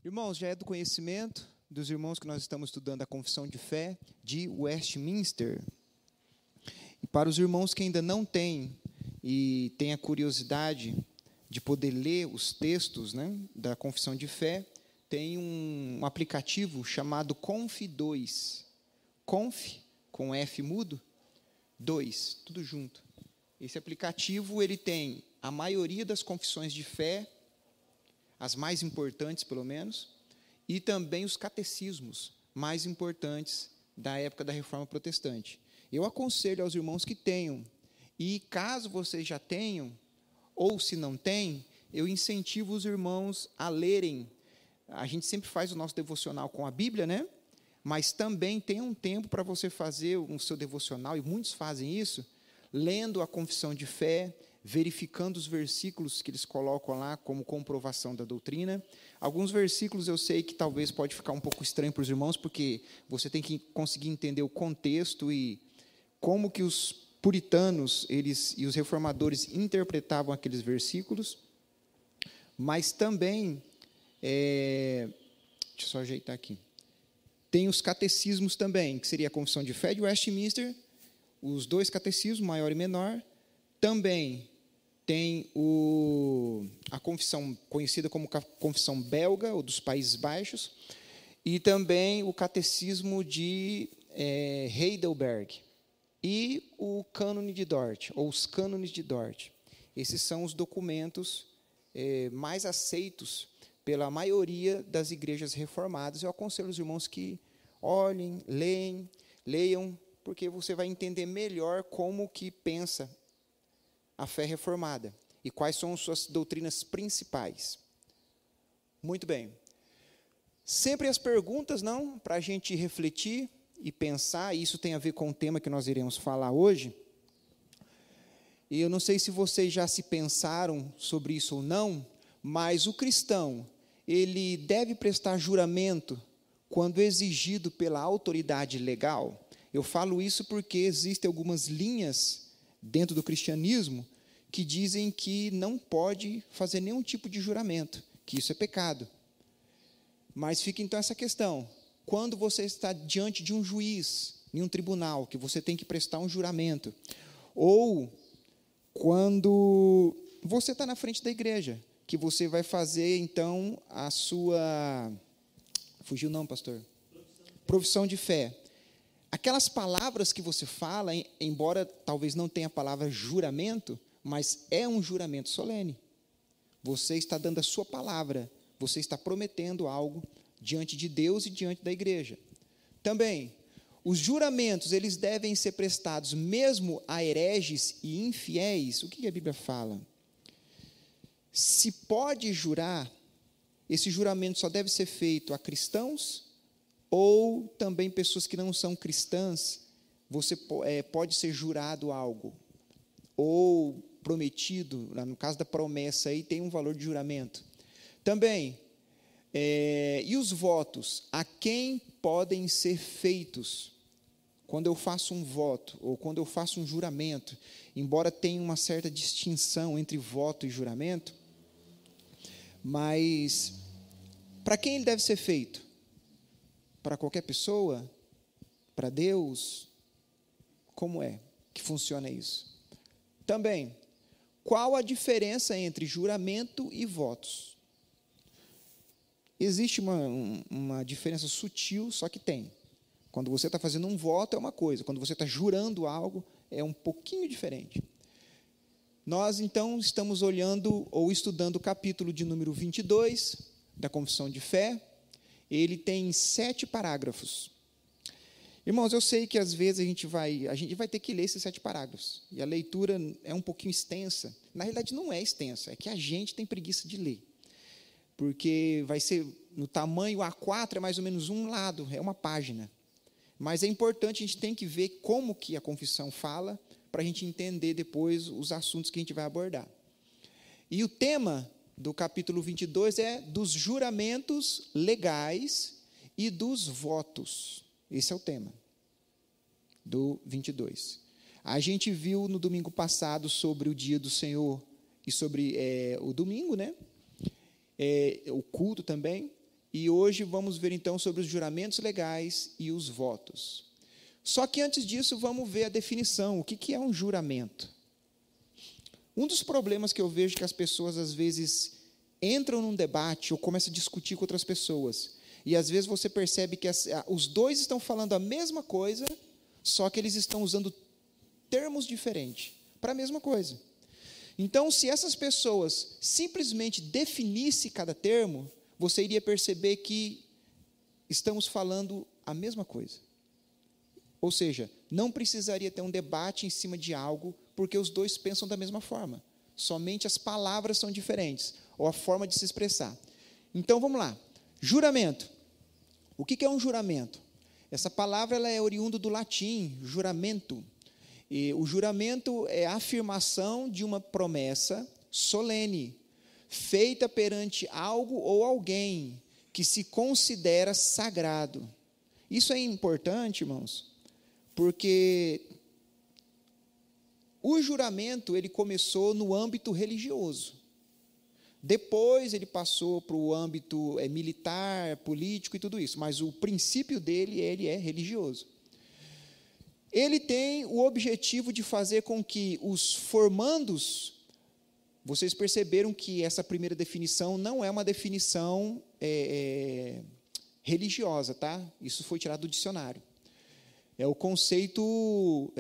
Irmãos, já é do conhecimento dos irmãos que nós estamos estudando a Confissão de Fé de Westminster. E para os irmãos que ainda não têm e têm a curiosidade de poder ler os textos, né, da Confissão de Fé, tem um aplicativo chamado Conf2. Conf, com F mudo, 2, tudo junto. Esse aplicativo ele tem a maioria das confissões de fé, as mais importantes, pelo menos, e também os catecismos mais importantes da época da Reforma Protestante. Eu aconselho aos irmãos que tenham, e caso vocês já tenham, ou se não têm, eu incentivo os irmãos a lerem. A gente sempre faz o nosso devocional com a Bíblia, né? Mas também tem um tempo para você fazer o seu devocional, e muitos fazem isso, lendo a confissão de fé, verificando os versículos que eles colocam lá como comprovação da doutrina. Alguns versículos eu sei que talvez pode ficar um pouco estranho para os irmãos, porque você tem que conseguir entender o contexto e como que os puritanos eles, e os reformadores interpretavam aqueles versículos, mas também, deixa eu só ajeitar aqui, tem os catecismos também, que seria a Confissão de Fé de Westminster, os dois catecismos, maior e menor. Também tem a confissão conhecida como confissão belga, ou dos Países Baixos, e também o catecismo de Heidelberg, e o cânone de Dort, ou os cânones de Dort. Esses são os documentos mais aceitos pela maioria das igrejas reformadas. Eu aconselho os irmãos que olhem, leiam, porque você vai entender melhor como que pensa a fé reformada e quais são suas doutrinas principais. Muito bem. Sempre as perguntas, não? Para a gente refletir e pensar, e isso tem a ver com o tema que nós iremos falar hoje. E eu não sei se vocês já se pensaram sobre isso ou não, mas o cristão, ele deve prestar juramento quando exigido pela autoridade legal. Eu falo isso porque existem algumas linhas dentro do cristianismo que dizem que não pode fazer nenhum tipo de juramento, que isso é pecado. Mas fica então essa questão: quando você está diante de um juiz, em um tribunal, que você tem que prestar um juramento, ou quando você está na frente da igreja, que você vai fazer então a sua... Fugiu não, pastor? Profissão de fé. Aquelas palavras que você fala, embora talvez não tenha a palavra juramento, mas é um juramento solene. Você está dando a sua palavra, você está prometendo algo diante de Deus e diante da igreja. Também, os juramentos, eles devem ser prestados mesmo a hereges e infiéis. O que a Bíblia fala? Se pode jurar, esse juramento só deve ser feito a cristãos ou também pessoas que não são cristãs. Você pode ser jurado algo ou prometido, no caso da promessa aí tem um valor de juramento. Também, e os votos, a quem podem ser feitos? Quando eu faço um voto, ou quando eu faço um juramento, embora tenha uma certa distinção entre voto e juramento, mas para quem ele deve ser feito? Para qualquer pessoa? Para Deus? Como é que funciona isso? Também, qual a diferença entre juramento e votos? Existe uma diferença sutil, só que tem. Quando você está fazendo um voto é uma coisa, quando você está jurando algo é um pouquinho diferente. Nós, então, estamos olhando ou estudando o capítulo de número 22 da Confissão de Fé. Ele tem 7 parágrafos. Irmãos, eu sei que às vezes a gente vai ter que ler esses 7 parágrafos. E a leitura é um pouquinho extensa. Na realidade, não é extensa, é que a gente tem preguiça de ler. Porque vai ser no tamanho A4, é mais ou menos um lado, é uma página. Mas é importante, a gente tem que ver como que a confissão fala, para a gente entender depois os assuntos que a gente vai abordar. E o tema do capítulo 22 é dos juramentos legais e dos votos. Esse é o tema do 22. A gente viu no domingo passado sobre o dia do Senhor e sobre o domingo, né? O culto também. E hoje vamos ver então sobre os juramentos legais e os votos. Só que antes disso, vamos ver a definição. O que é um juramento? Um dos problemas que eu vejo que as pessoas às vezes entram num debate ou começam a discutir com outras pessoas. E às vezes você percebe que os dois estão falando a mesma coisa, só que eles estão usando termos diferentes para a mesma coisa. Então, se essas pessoas simplesmente definissem cada termo, você iria perceber que estamos falando a mesma coisa. Ou seja, não precisaria ter um debate em cima de algo, porque os dois pensam da mesma forma. Somente as palavras são diferentes, ou a forma de se expressar. Então, vamos lá. Juramento. O que é um juramento? Essa palavra ela é oriunda do latim, juramento. E o juramento é a afirmação de uma promessa solene, feita perante algo ou alguém que se considera sagrado. Isso é importante, irmãos, porque o juramento ele começou no âmbito religioso. Depois ele passou para o âmbito militar, político e tudo isso, mas o princípio dele ele é religioso. Ele tem o objetivo de fazer com que os formandos, vocês perceberam que essa primeira definição não é uma definição religiosa, tá? Isso foi tirado do dicionário. É o conceito,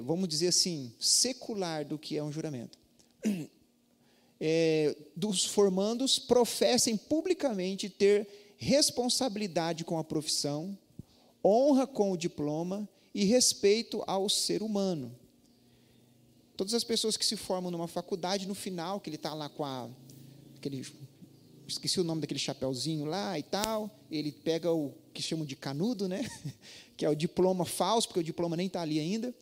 vamos dizer assim, secular do que é um juramento. Dos formandos professem publicamente ter responsabilidade com a profissão, honra com o diploma e respeito ao ser humano. Todas as pessoas que se formam numa faculdade, no final, que ele está lá com esqueci o nome daquele chapeuzinho lá e tal, ele pega o que chamam de canudo, né? Que é o diploma falso, porque o diploma nem está ali ainda,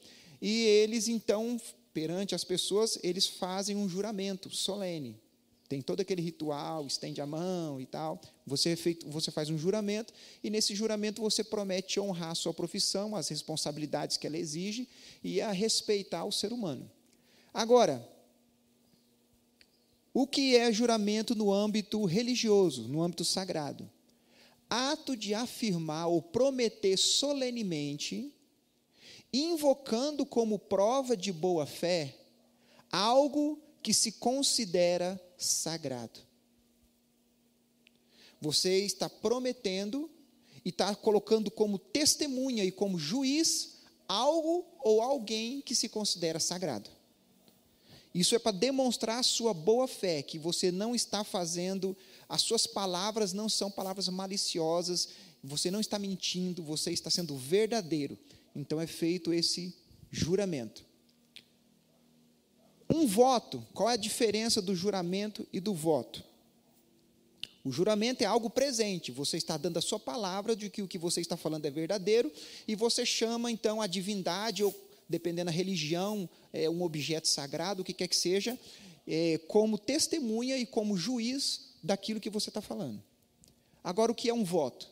e eles, então, perante as pessoas, eles fazem um juramento solene. Tem todo aquele ritual, estende a mão e tal. Você faz um juramento, e nesse juramento você promete honrar a sua profissão, as responsabilidades que ela exige, e a respeitar o ser humano. Agora, o que é juramento no âmbito religioso, no âmbito sagrado? Ato de afirmar ou prometer solenemente, invocando como prova de boa-fé, algo que se considera sagrado. Você está prometendo e está colocando como testemunha e como juiz algo ou alguém que se considera sagrado. Isso é para demonstrar a sua boa-fé, que você não está fazendo, as suas palavras não são palavras maliciosas, você não está mentindo, você está sendo verdadeiro. Então é feito esse juramento. Um voto, qual é a diferença do juramento e do voto? O juramento é algo presente, você está dando a sua palavra de que o que você está falando é verdadeiro, e você chama então a divindade, ou dependendo da religião, um objeto sagrado, o que quer que seja, como testemunha e como juiz daquilo que você está falando. Agora, o que é um voto?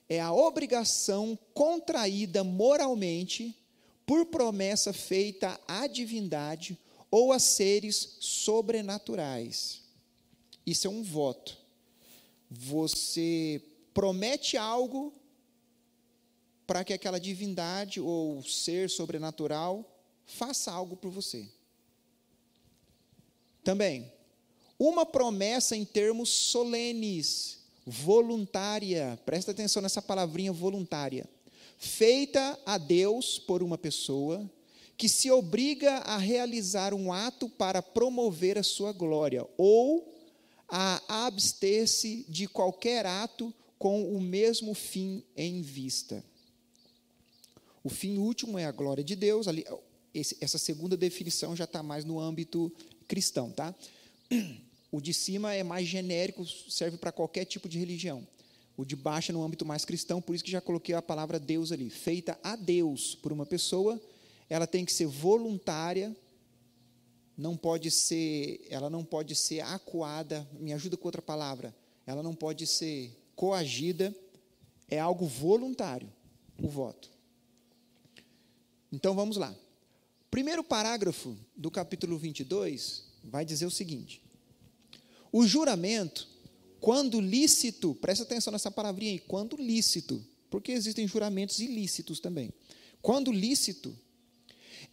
É a obrigação contraída moralmente por promessa feita à divindade ou a seres sobrenaturais. Isso é um voto. Você promete algo para que aquela divindade ou ser sobrenatural faça algo por você. Também, uma promessa em termos solenes, voluntária, presta atenção nessa palavrinha voluntária, feita a Deus por uma pessoa, que se obriga a realizar um ato para promover a sua glória, ou a abster-se de qualquer ato com o mesmo fim em vista. O fim último é a glória de Deus. Essa segunda definição já está mais no âmbito cristão, tá? O de cima é mais genérico, serve para qualquer tipo de religião. O de baixo é no âmbito mais cristão, por isso que já coloquei a palavra Deus ali. Feita a Deus por uma pessoa, ela tem que ser voluntária, ela não pode ser acuada, me ajuda com outra palavra, ela não pode ser coagida, é algo voluntário, o voto. Então, vamos lá. Primeiro parágrafo do capítulo 22 vai dizer o seguinte: o juramento quando lícito, presta atenção nessa palavrinha aí, quando lícito, porque existem juramentos ilícitos também. Quando lícito,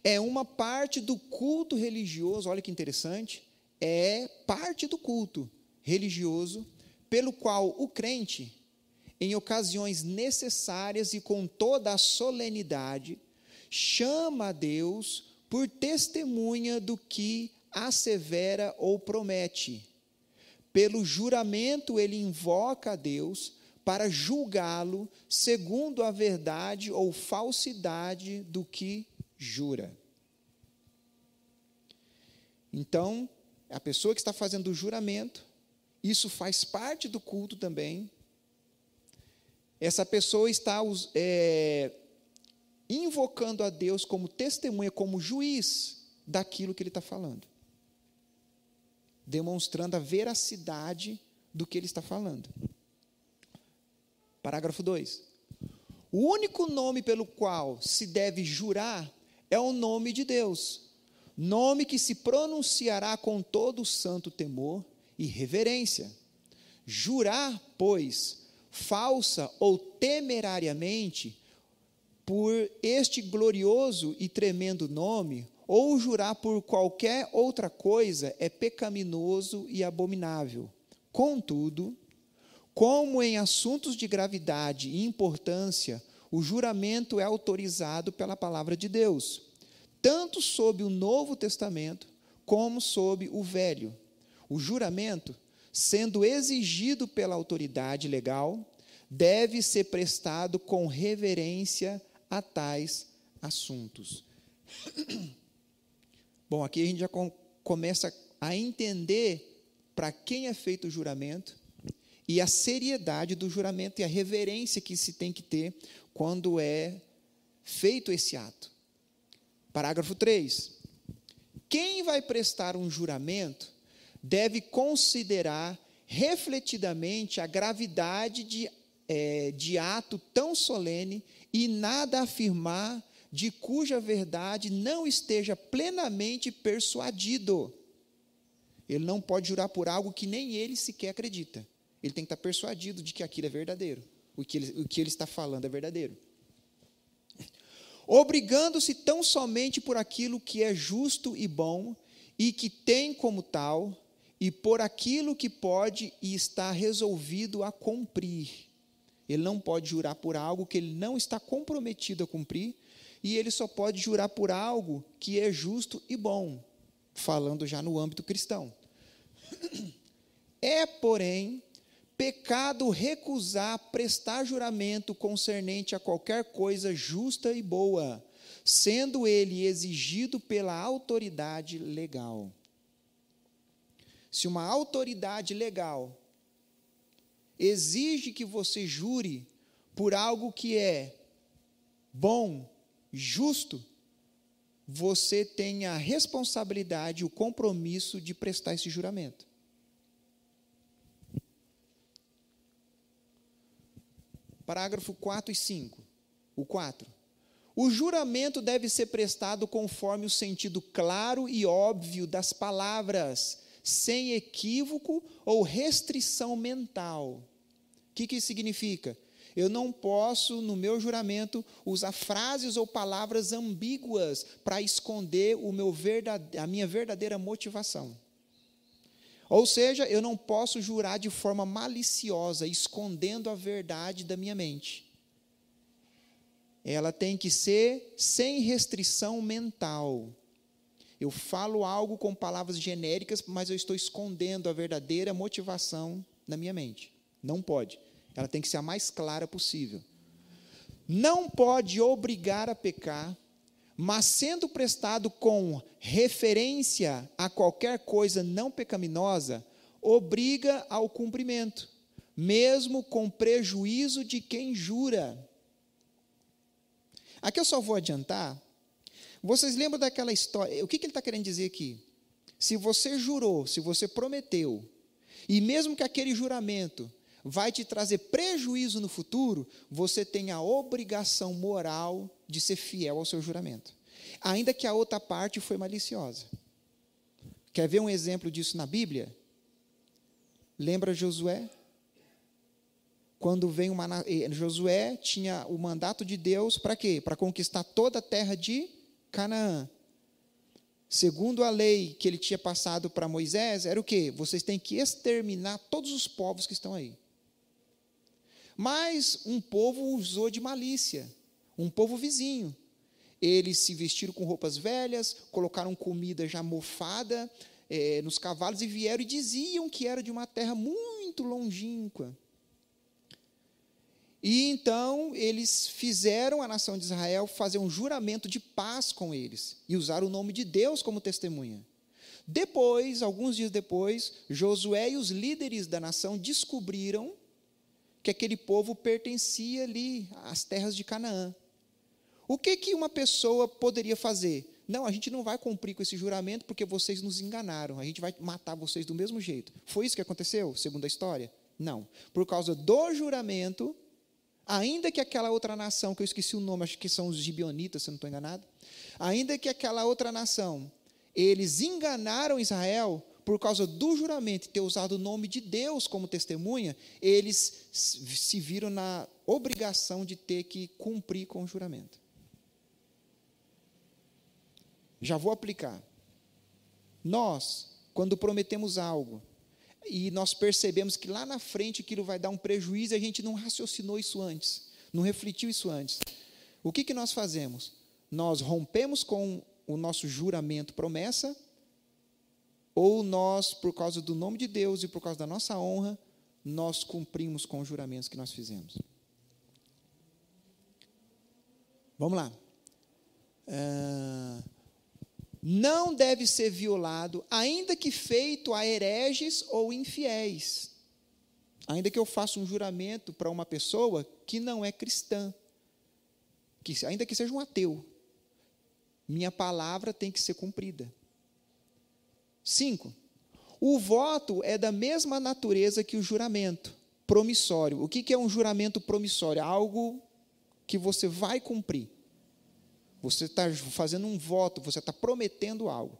é uma parte do culto religioso, olha que interessante, é parte do culto religioso, pelo qual o crente, em ocasiões necessárias e com toda a solenidade, chama a Deus por testemunha do que assevera ou promete. Pelo juramento, ele invoca a Deus para julgá-lo segundo a verdade ou falsidade do que jura. Então, a pessoa que está fazendo o juramento, isso faz parte do culto também. Essa pessoa está invocando a Deus como testemunha, como juiz daquilo que ele está falando, demonstrando a veracidade do que ele está falando. Parágrafo 2. O único nome pelo qual se deve jurar é o nome de Deus, nome que se pronunciará com todo o santo temor e reverência. Jurar, pois, falsa ou temerariamente, por este glorioso e tremendo nome, ou jurar por qualquer outra coisa, é pecaminoso e abominável. Contudo, como em assuntos de gravidade e importância, o juramento é autorizado pela palavra de Deus, tanto sob o Novo Testamento, como sob o Velho. O juramento, sendo exigido pela autoridade legal, deve ser prestado com reverência a tais assuntos. Bom, aqui a gente já começa a entender para quem é feito o juramento e a seriedade do juramento e a reverência que se tem que ter quando é feito esse ato. Parágrafo 3. Quem vai prestar um juramento deve considerar refletidamente a gravidade de ato tão solene e nada afirmar de cuja verdade não esteja plenamente persuadido. Ele não pode jurar por algo que nem ele sequer acredita. Ele tem que estar persuadido de que aquilo é verdadeiro, o que ele está falando é verdadeiro. Obrigando-se tão somente por aquilo que é justo e bom, e que tem como tal, e por aquilo que pode e está resolvido a cumprir. Ele não pode jurar por algo que ele não está comprometido a cumprir, e ele só pode jurar por algo que é justo e bom, falando já no âmbito cristão. É, porém, pecado recusar prestar juramento concernente a qualquer coisa justa e boa, sendo ele exigido pela autoridade legal. Se uma autoridade legal exige que você jure por algo que é bom, justo, você tem a responsabilidade, o compromisso de prestar esse juramento. Parágrafo 4 e 5. O 4. O juramento deve ser prestado conforme o sentido claro e óbvio das palavras, sem equívoco ou restrição mental. O que isso significa? Eu não posso, no meu juramento, usar frases ou palavras ambíguas para esconder a minha verdadeira motivação. Ou seja, eu não posso jurar de forma maliciosa, escondendo a verdade da minha mente. Ela tem que ser sem restrição mental. Eu falo algo com palavras genéricas, mas eu estou escondendo a verdadeira motivação na minha mente. Não pode. Ela tem que ser a mais clara possível. Não pode obrigar a pecar, mas sendo prestado com referência a qualquer coisa não pecaminosa, obriga ao cumprimento, mesmo com prejuízo de quem jura. Aqui eu só vou adiantar. Vocês lembram daquela história? O que ele está querendo dizer aqui? Se você jurou, se você prometeu, e mesmo que aquele juramento vai te trazer prejuízo no futuro, você tem a obrigação moral de ser fiel ao seu juramento, ainda que a outra parte foi maliciosa. Quer ver um exemplo disso na Bíblia? Lembra Josué? quando vem Josué tinha o mandato de Deus para quê? Para conquistar toda a terra de Canaã. Segundo a lei que ele tinha passado para Moisés, era o quê? Vocês têm que exterminar todos os povos que estão aí. Mas um povo usou de malícia, um povo vizinho. Eles se vestiram com roupas velhas, colocaram comida já mofada nos cavalos e vieram e diziam que era de uma terra muito longínqua. E então eles fizeram a nação de Israel fazer um juramento de paz com eles e usar o nome de Deus como testemunha. Depois, alguns dias depois, Josué e os líderes da nação descobriram que aquele povo pertencia ali às terras de Canaã. O que uma pessoa poderia fazer? Não, a gente não vai cumprir com esse juramento porque vocês nos enganaram, a gente vai matar vocês do mesmo jeito. Foi isso que aconteceu, segundo a história? Não. Por causa do juramento, ainda que aquela outra nação, que eu esqueci o nome, acho que são os gibeonitas, se eu não estou enganado, ainda que aquela outra nação, eles enganaram Israel, por causa do juramento, ter usado o nome de Deus como testemunha, eles se viram na obrigação de ter que cumprir com o juramento. Já vou aplicar. Nós, quando prometemos algo, e nós percebemos que lá na frente aquilo vai dar um prejuízo, a gente não raciocinou isso antes, não refletiu isso antes. O que nós fazemos? Nós rompemos com o nosso juramento, promessa, ou nós, por causa do nome de Deus e por causa da nossa honra, nós cumprimos com os juramentos que nós fizemos. Vamos lá. Não deve ser violado, ainda que feito a hereges ou infiéis. Ainda que eu faça um juramento para uma pessoa que não é cristã, ainda que seja um ateu, minha palavra tem que ser cumprida. 5. O voto é da mesma natureza que o juramento promissório. O que é um juramento promissório? Algo que você vai cumprir. Você está fazendo um voto, você está prometendo algo.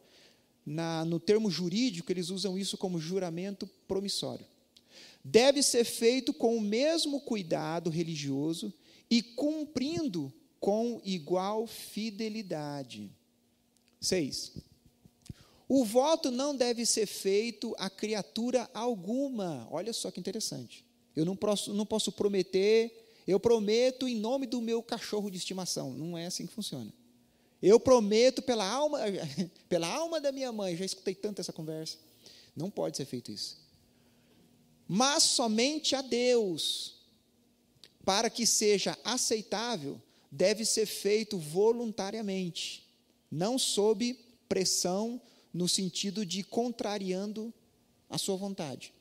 No termo jurídico, eles usam isso como juramento promissório. Deve ser feito com o mesmo cuidado religioso e cumprindo com igual fidelidade. 6. O voto não deve ser feito a criatura alguma. Olha só que interessante. Eu não posso prometer, eu prometo em nome do meu cachorro de estimação. Não é assim que funciona. Eu prometo pela alma da minha mãe. Já escutei tanto essa conversa. Não pode ser feito isso. Mas somente a Deus. Para que seja aceitável, deve ser feito voluntariamente, não sob pressão, no sentido de contrariando a sua vontade.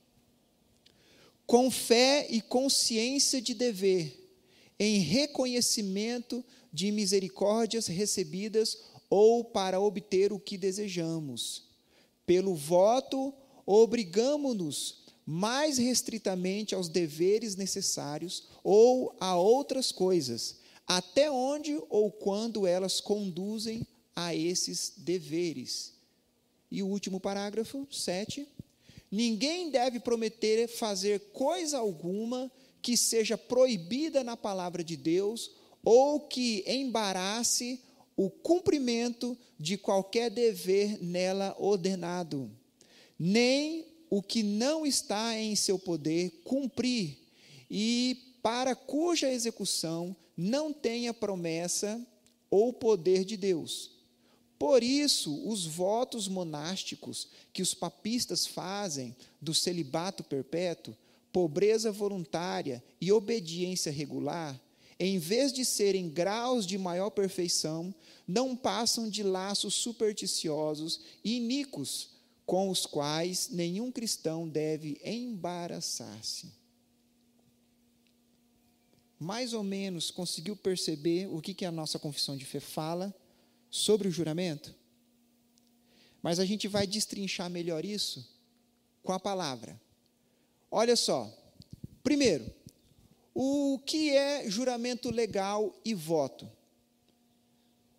Com fé e consciência de dever, em reconhecimento de misericórdias recebidas ou para obter o que desejamos. Pelo voto, obrigamo-nos mais restritamente aos deveres necessários ou a outras coisas, até onde ou quando elas conduzem a esses deveres. E o último parágrafo, 7. Ninguém deve prometer fazer coisa alguma que seja proibida na palavra de Deus ou que embarace o cumprimento de qualquer dever nela ordenado, nem o que não está em seu poder cumprir e para cuja execução não tenha promessa ou poder de Deus. Por isso, os votos monásticos que os papistas fazem do celibato perpétuo, pobreza voluntária e obediência regular, em vez de serem graus de maior perfeição, não passam de laços supersticiosos e iníquos, com os quais nenhum cristão deve embaraçar-se. Mais ou menos conseguiu perceber o que a nossa confissão de fé fala sobre o juramento? Mas a gente vai destrinchar melhor isso com a palavra. Olha só. Primeiro, o que é juramento legal e voto?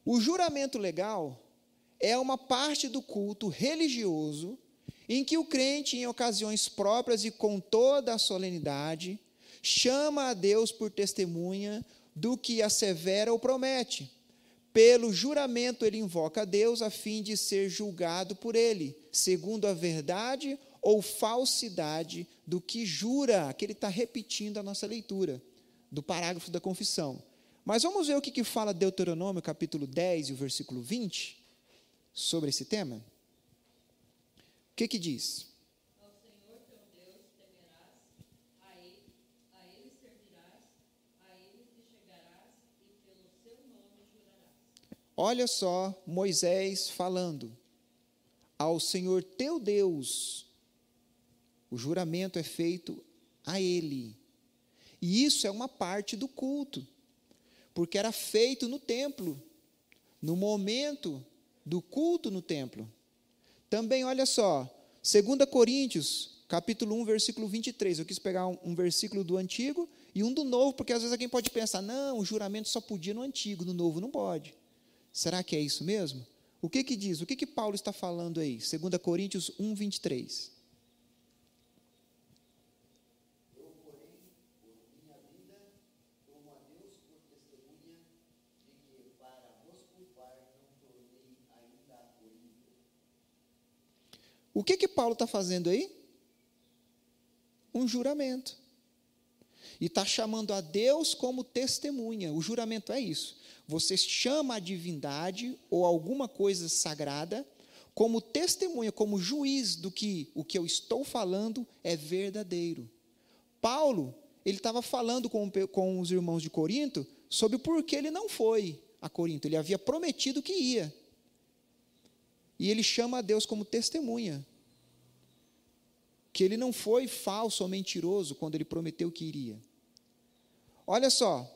O juramento legal é uma parte do culto religioso em que o crente, em ocasiões próprias e com toda a solenidade, chama a Deus por testemunha do que assevera ou promete. Pelo juramento ele invoca a Deus a fim de ser julgado por ele, segundo a verdade ou falsidade do que jura, que ele está repetindo a nossa leitura do parágrafo da confissão. Mas vamos ver o que fala Deuteronômio, capítulo 10 e o versículo 20, sobre esse tema. O que diz? Ao Senhor teu Deus temerás, a ele servirás, a ele te chegarás e pelo seu nome jurarás. Olha só Moisés falando, ao Senhor teu Deus, o juramento é feito a ele. E isso é uma parte do culto, porque era feito no templo, no momento do culto no templo. Também, olha só, 2 Coríntios, capítulo 1, versículo 23. Eu quis pegar um versículo do Antigo e um do Novo, porque às vezes alguém pode pensar, não, o juramento só podia no Antigo, no Novo não pode. Será que é isso mesmo? O que diz? O que Paulo está falando aí? 2 Coríntios 1, 23. O que Paulo está fazendo aí? Um juramento. E está chamando a Deus como testemunha. O juramento é isso. Você chama a divindade ou alguma coisa sagrada como testemunha, como juiz do que o que eu estou falando é verdadeiro. Paulo, ele estava falando com os irmãos de Corinto sobre por que ele não foi a Corinto. Ele havia prometido que ia. E ele chama a Deus como testemunha, que ele não foi falso ou mentiroso quando ele prometeu que iria. Olha só,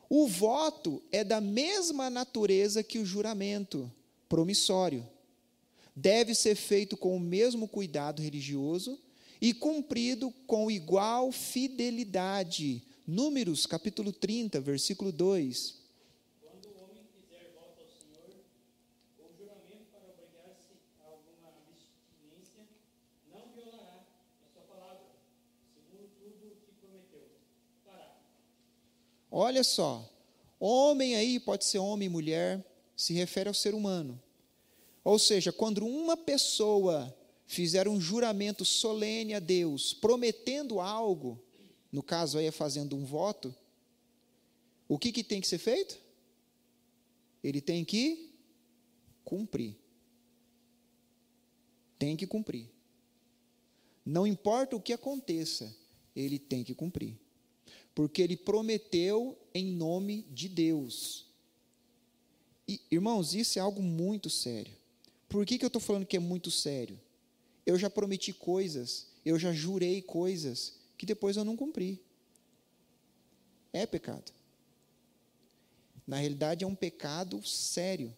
o voto é da mesma natureza que o juramento promissório. Deve ser feito com o mesmo cuidado religioso e cumprido com igual fidelidade. Números, capítulo 30, versículo 2. Quando o homem fizer voto ao Senhor, ou juramento para obrigar-se a alguma abstinência, não violará a sua palavra, segundo tudo o que prometeu. Fará. Olha só, homem aí, pode ser homem e mulher, se refere ao ser humano. Ou seja, quando uma pessoa fizer um juramento solene a Deus, prometendo algo, no caso aí é fazendo um voto, o que tem que ser feito? Ele tem que cumprir. Tem que cumprir. Não importa o que aconteça, ele tem que cumprir. Porque ele prometeu em nome de Deus. E, irmãos, isso é algo muito sério. Por que eu estou falando que é muito sério? Eu já prometi coisas, eu já jurei coisas, que depois eu não cumpri. É pecado. Na realidade, é um pecado sério.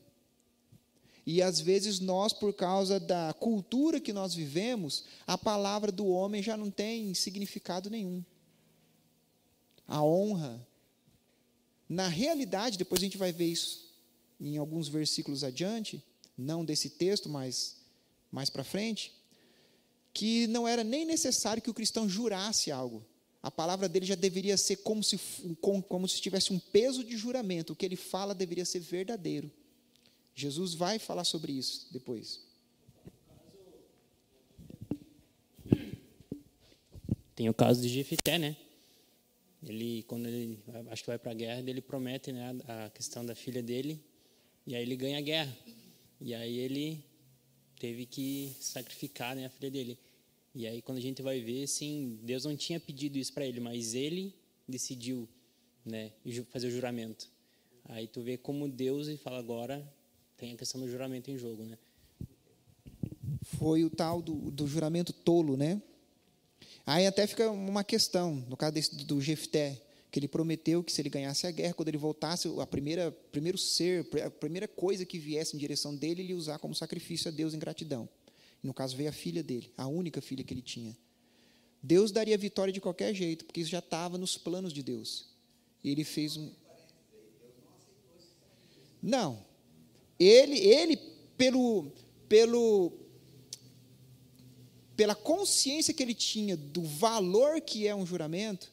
E, às vezes, nós, por causa da cultura que nós vivemos, a palavra do homem já não tem significado nenhum. A honra. Na realidade, depois a gente vai ver isso em alguns versículos adiante, não desse texto, mas mais para frente, que não era nem necessário que o cristão jurasse algo. A palavra dele já deveria ser como se tivesse um peso de juramento. O que ele fala deveria ser verdadeiro. Jesus vai falar sobre isso depois. Tem o caso de Jefité, né? Quando ele acho que vai para a guerra, ele promete, né, a questão da filha dele, e aí ele ganha a guerra. E aí ele teve que sacrificar, né, a filha dele. E aí quando a gente vai ver, assim, Deus não tinha pedido isso para ele, mas ele decidiu, né, fazer o juramento. Aí tu vê como Deus e fala agora tem a questão do juramento em jogo, né? Foi o tal do juramento tolo, né? Aí até fica uma questão, no caso do Jefté, que ele prometeu que se ele ganhasse a guerra, quando ele voltasse, a primeira coisa que viesse em direção dele, ele ia usar como sacrifício a Deus em gratidão. No caso, veio a filha dele, a única filha que ele tinha. Deus daria vitória de qualquer jeito, porque isso já estava nos planos de Deus. E ele fez um... Não. Ele pela consciência que ele tinha do valor que é um juramento,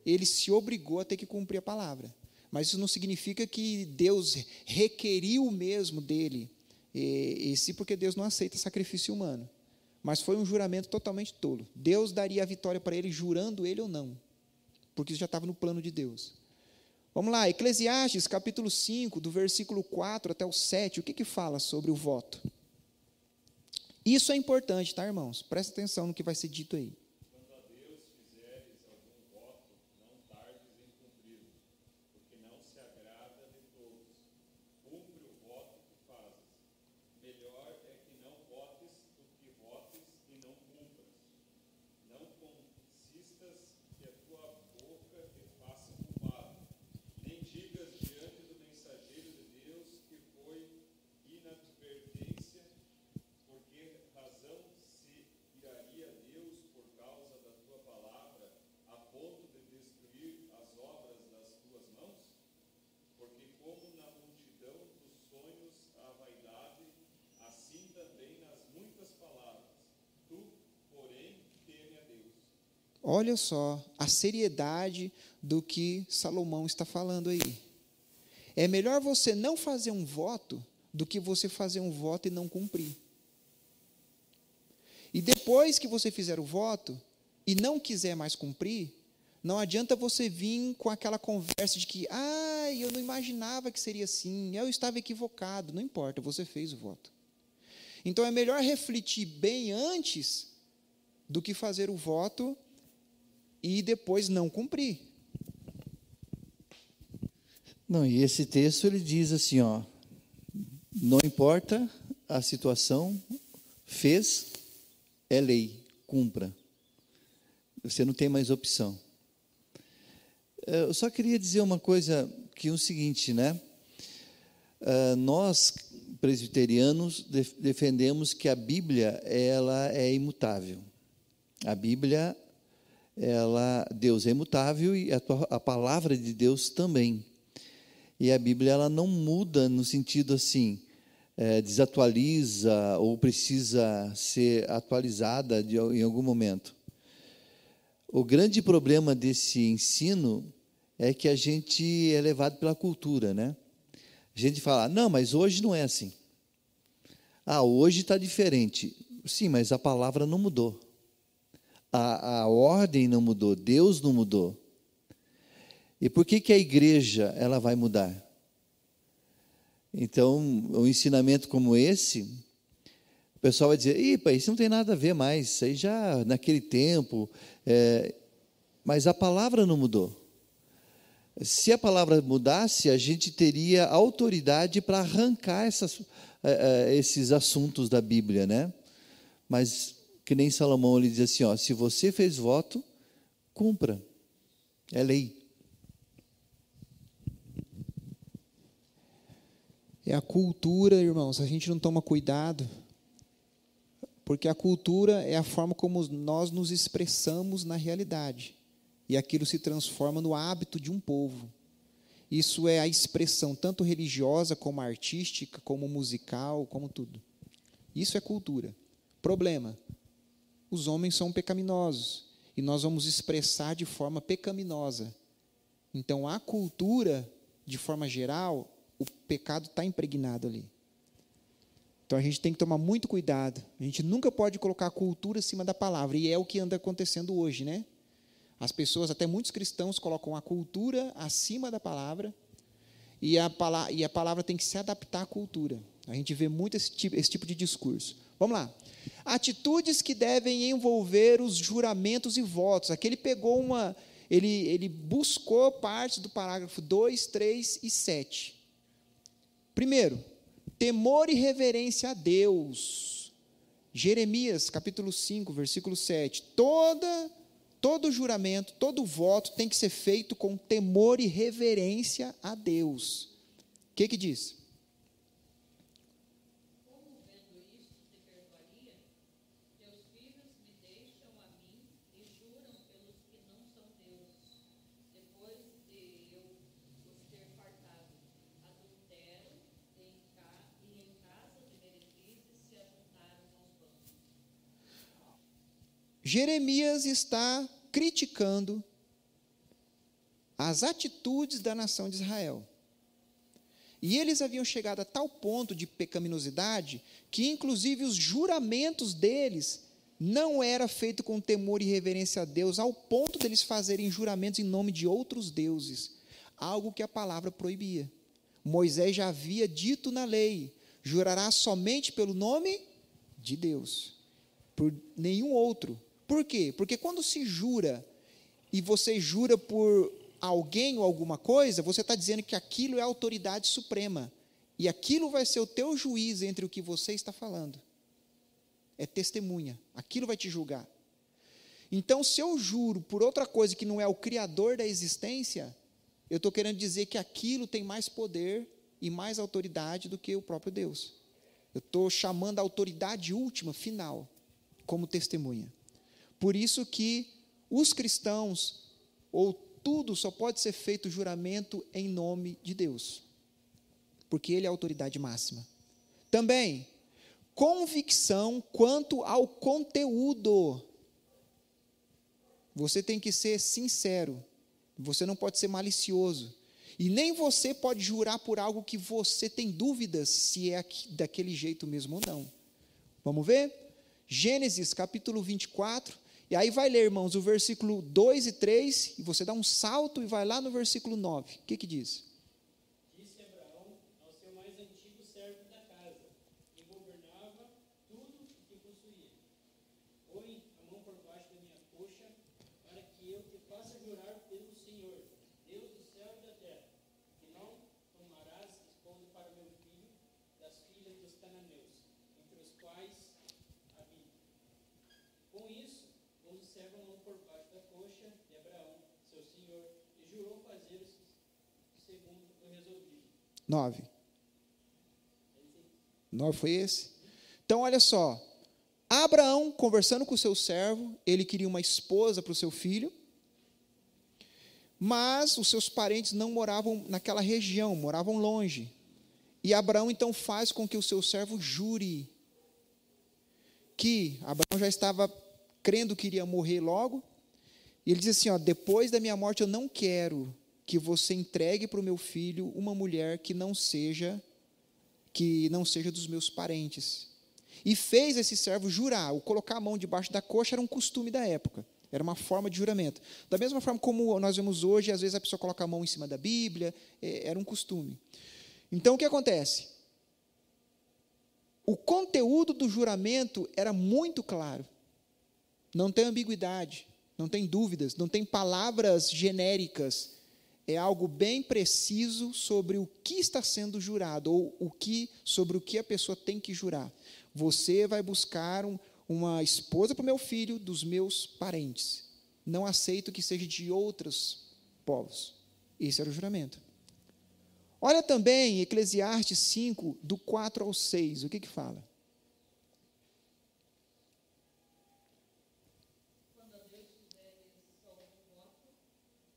ele se obrigou a ter que cumprir a palavra. Mas isso não significa que Deus requeriu mesmo dele, porque Deus não aceita sacrifício humano. Mas foi um juramento totalmente tolo. Deus daria a vitória para ele, jurando ele ou não, porque isso já estava no plano de Deus. Vamos lá, Eclesiastes, capítulo 5, do versículo 4 até o 7, o que fala sobre o voto? Isso é importante, tá, irmãos? Presta atenção no que vai ser dito aí. Quando a Deus fizeres algum voto, não tardes em cumpri-lo, porque não se agrada de todos. Cumpre o voto que fazes. Melhor é que não votes do que votes e não cumpras. Não consistas que a tua boca te faça culpado. Nem digas diante do mensageiro de Deus que foi inadvertência, porque razão se iraria Deus por causa da tua palavra, a ponto de destruir as obras das tuas mãos? Porque como na multidão dos sonhos há vaidade, assim também nas muitas palavras. Tu, porém, teme a Deus. Olha só a seriedade do que Salomão está falando aí. É melhor você não fazer um voto do que você fazer um voto e não cumprir. E depois que você fizer o voto e não quiser mais cumprir, não adianta você vir com aquela conversa de que, eu não imaginava que seria assim, eu estava equivocado. Não importa, você fez o voto. Então é melhor refletir bem antes do que fazer o voto e depois não cumprir. Não, e esse texto ele diz assim, não importa a situação, fez, é lei, cumpra. Você não tem mais opção. Eu só queria dizer uma coisa, que é o seguinte, né? Nós, presbiterianos, defendemos que a Bíblia, ela é imutável. A Bíblia, Deus é imutável e a palavra de Deus também. E a Bíblia, ela não muda no sentido assim, desatualiza ou precisa ser atualizada em algum momento. O grande problema desse ensino é que a gente é levado pela cultura, né? A gente fala, não, mas hoje não é assim. Hoje está diferente. Sim, mas a palavra não mudou. A ordem não mudou, Deus não mudou. E por que a igreja ela vai mudar? Então, um ensinamento como esse, o pessoal vai dizer, isso não tem nada a ver mais, isso aí já naquele tempo, mas a palavra não mudou. Se a palavra mudasse, a gente teria autoridade para arrancar esses assuntos da Bíblia, né? Mas, que nem Salomão, ele diz assim, se você fez voto, cumpra, é lei. É a cultura, irmãos, a gente não toma cuidado, porque a cultura é a forma como nós nos expressamos na realidade, e aquilo se transforma no hábito de um povo. Isso é a expressão tanto religiosa, como artística, como musical, como tudo. Isso é cultura. Problema, os homens são pecaminosos, e nós vamos expressar de forma pecaminosa. Então, a cultura, de forma geral, o pecado está impregnado ali. Então a gente tem que tomar muito cuidado. A gente nunca pode colocar a cultura acima da palavra. E é o que anda acontecendo hoje, né? As pessoas, até muitos cristãos, colocam a cultura acima da palavra. E a palavra tem que se adaptar à cultura. A gente vê muito esse tipo de discurso. Vamos lá. Atitudes que devem envolver os juramentos e votos. Aqui ele pegou ele buscou partes do parágrafo 2, 3 e 7. Primeiro, temor e reverência a Deus. Jeremias, capítulo 5, versículo 7. Todo juramento, todo voto tem que ser feito com temor e reverência a Deus. O que diz? Como vendo isto te perdoaria? Teus filhos me deixam a mim e juram pelos que não são deuses, depois de eu os ter fartado. Adulteram e em casa de meretrizes se ajuntaram aos bancos. Jeremias está criticando as atitudes da nação de Israel. E eles haviam chegado a tal ponto de pecaminosidade que, inclusive, os juramentos deles não era feito com temor e reverência a Deus, ao ponto deles fazerem juramentos em nome de outros deuses, algo que a palavra proibia. Moisés já havia dito na lei: jurará somente pelo nome de Deus, por nenhum outro. Por quê? Porque quando se jura, e você jura por alguém ou alguma coisa, você está dizendo que aquilo é a autoridade suprema, e aquilo vai ser o teu juiz entre o que você está falando. É testemunha, aquilo vai te julgar. Então, se eu juro por outra coisa que não é o Criador da existência, eu estou querendo dizer que aquilo tem mais poder e mais autoridade do que o próprio Deus. Eu estou chamando a autoridade última, final, como testemunha. Por isso que os cristãos, ou tudo, só pode ser feito juramento em nome de Deus, porque Ele é a autoridade máxima. Também, convicção quanto ao conteúdo. Você tem que ser sincero, você não pode ser malicioso, e nem você pode jurar por algo que você tem dúvidas se é daquele jeito mesmo ou não. Vamos ver? Gênesis capítulo 24, e aí vai ler, irmãos, o versículo 2 e 3, e você dá um salto e vai lá no versículo 9. O que diz? Disse Abraão ao seu mais antigo servo da casa, que governava tudo o que possuía: põe a mão por baixo da minha coxa, para que eu te faça jurar pelo Senhor, Deus do céu e da terra, que não tomarás esposa para meu filho das filhas dos cananeus, entre os quais habito. Com isso, pôs o servo a mão por baixo da coxa de Abraão, seu senhor, e jurou fazer segundo o resolvido. 9. 9 foi esse? Então, olha só. Abraão, conversando com o seu servo, ele queria uma esposa para o seu filho, mas os seus parentes não moravam naquela região, moravam longe. E Abraão, então, faz com que o seu servo jure que Abraão já estava crendo que iria morrer logo, e ele diz assim, ó: depois da minha morte eu não quero que você entregue para o meu filho uma mulher que não seja dos meus parentes. E fez esse servo jurar. O colocar a mão debaixo da coxa era um costume da época, era uma forma de juramento. Da mesma forma como nós vemos hoje, às vezes a pessoa coloca a mão em cima da Bíblia, era um costume. Então, o que acontece? O conteúdo do juramento era muito claro. Não tem ambiguidade, não tem dúvidas, não tem palavras genéricas. É algo bem preciso sobre o que está sendo jurado, ou sobre o que a pessoa tem que jurar. Você vai buscar uma esposa para o meu filho dos meus parentes. Não aceito que seja de outros povos. Esse era o juramento. Olha também Eclesiastes 5, do 4 ao 6. O que fala? Quando a Deus fizeres algum voto,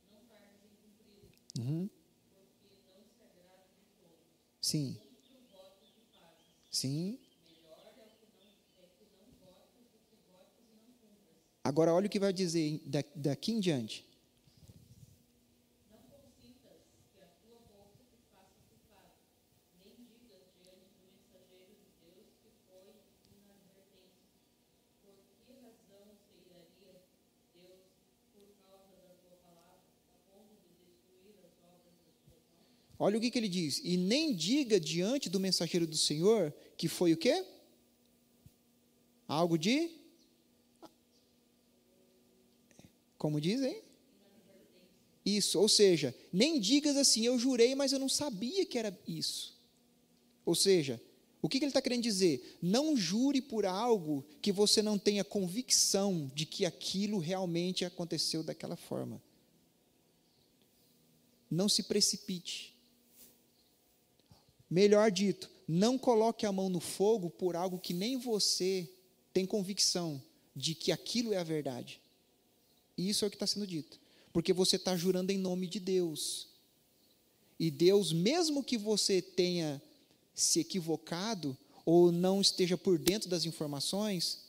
não tardes em cumpri-lo, Uhum. porque não se agrada de todos. Sim. Cumpre o voto que fazes. Sim. Melhor é que não votes do que votes e não cumpras. Agora, olha o que vai dizer daqui em diante. Não consintas que a tua boca te faça culpado, nem digas diante do mensageiro de Deus que foi inadvertência. Por que razão se iraria Deus por causa da tua palavra, a ponto de destruir as obras das tuas mãos? Olha o que ele diz. E nem diga diante do mensageiro do Senhor que foi o quê? Algo de... Como dizem? Isso, ou seja, nem digas assim, eu jurei, mas eu não sabia que era isso. Ou seja, o que ele está querendo dizer? Não jure por algo que você não tenha convicção de que aquilo realmente aconteceu daquela forma. Não se precipite. Melhor dito, não coloque a mão no fogo por algo que nem você tem convicção de que aquilo é a verdade. Isso é o que está sendo dito. Porque você está jurando em nome de Deus. E Deus, mesmo que você tenha se equivocado, ou não esteja por dentro das informações,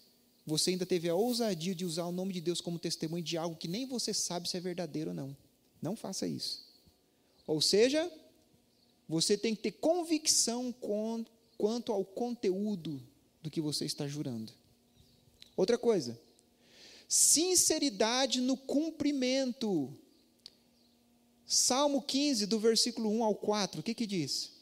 você ainda teve a ousadia de usar o nome de Deus como testemunho de algo que nem você sabe se é verdadeiro ou não. Não faça isso. Ou seja, você tem que ter convicção quanto ao conteúdo do que você está jurando. Outra coisa, sinceridade no cumprimento. Salmo 15, do versículo 1 ao 4, o que diz?